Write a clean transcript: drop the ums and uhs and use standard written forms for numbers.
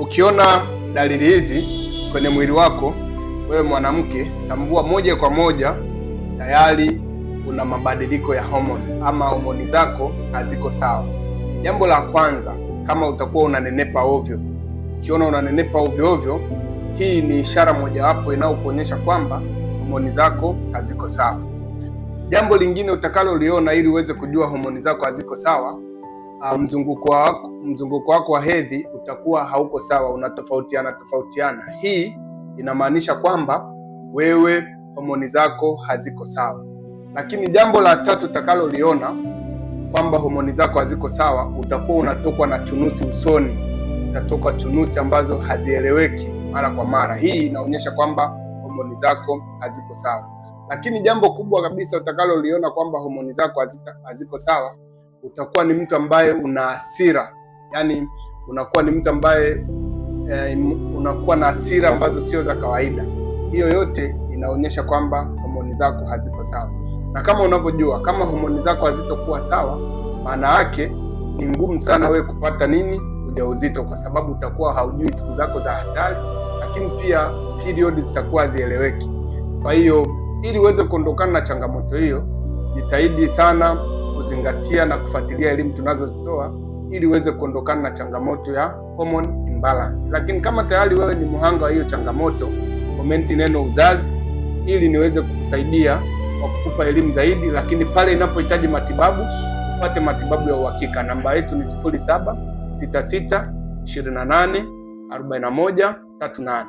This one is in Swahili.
Ukiona dalili hizi kwenye mwili wako, wewe mwanamke, tambua moja kwa moja tayari una mabadiliko ya homoni ama homoni zako haziko sawa. Jambo la kwanza, kama utakuwa unanenepa ovyo, ukiona unanenepa ovyo ovyo, hii ni ishara mojawapo inayokuonyesha kwamba homoni zako haziko sawa. Jambo lingine utakaloliona ili uweze kujua homoni zako haziko sawa, mzunguko wako wa hedhi utakuwa hauko sawa, unatofautiana. Hii inamaanisha kwamba wewe homoni zako haziko sawa. Lakini jambo la tatu utakaloliona kwamba homoni zako haziko sawa, utakuwa unatokwa na chunusi usoni. Utatoka chunusi ambazo hazieleweki mara kwa mara. Hii inaonyesha kwamba homoni zako haziko sawa. Lakini jambo kubwa kabisa utakaloliona kwamba homoni zako haziko sawa, utakuwa ni mtu ambaye una hasira. Yaani unakuwa ni mtu ambaye unakuwa na hasira ambazo sio za kawaida. Hiyo yote inaonyesha kwamba homoni zako haziko sawa. Na kama unavyojua, kama homoni zako hazitokuwa sawa, maana yake ni ngumu sana wewe kupata ujauzito, kwa sababu utakuwa haujui siku zako za hatari, lakini pia period zitakuwa hazieleweki. Kwa hiyo ili uweze kuondokana na changamoto hiyo, jitahidi sana kuzingatia na kufuatilia elimu tunazozitoa ili uweze kuondokana na changamoto ya hormone imbalance. Lakini kama tayari wewe ni mhanga wa hiyo changamoto, komenti neno uzazi ili niweze kukusaidia kwa kukupa elimu zaidi. Lakini pale inapohitaji matibabu, upate matibabu ya uhakika. Namba yetu ni 0766284138.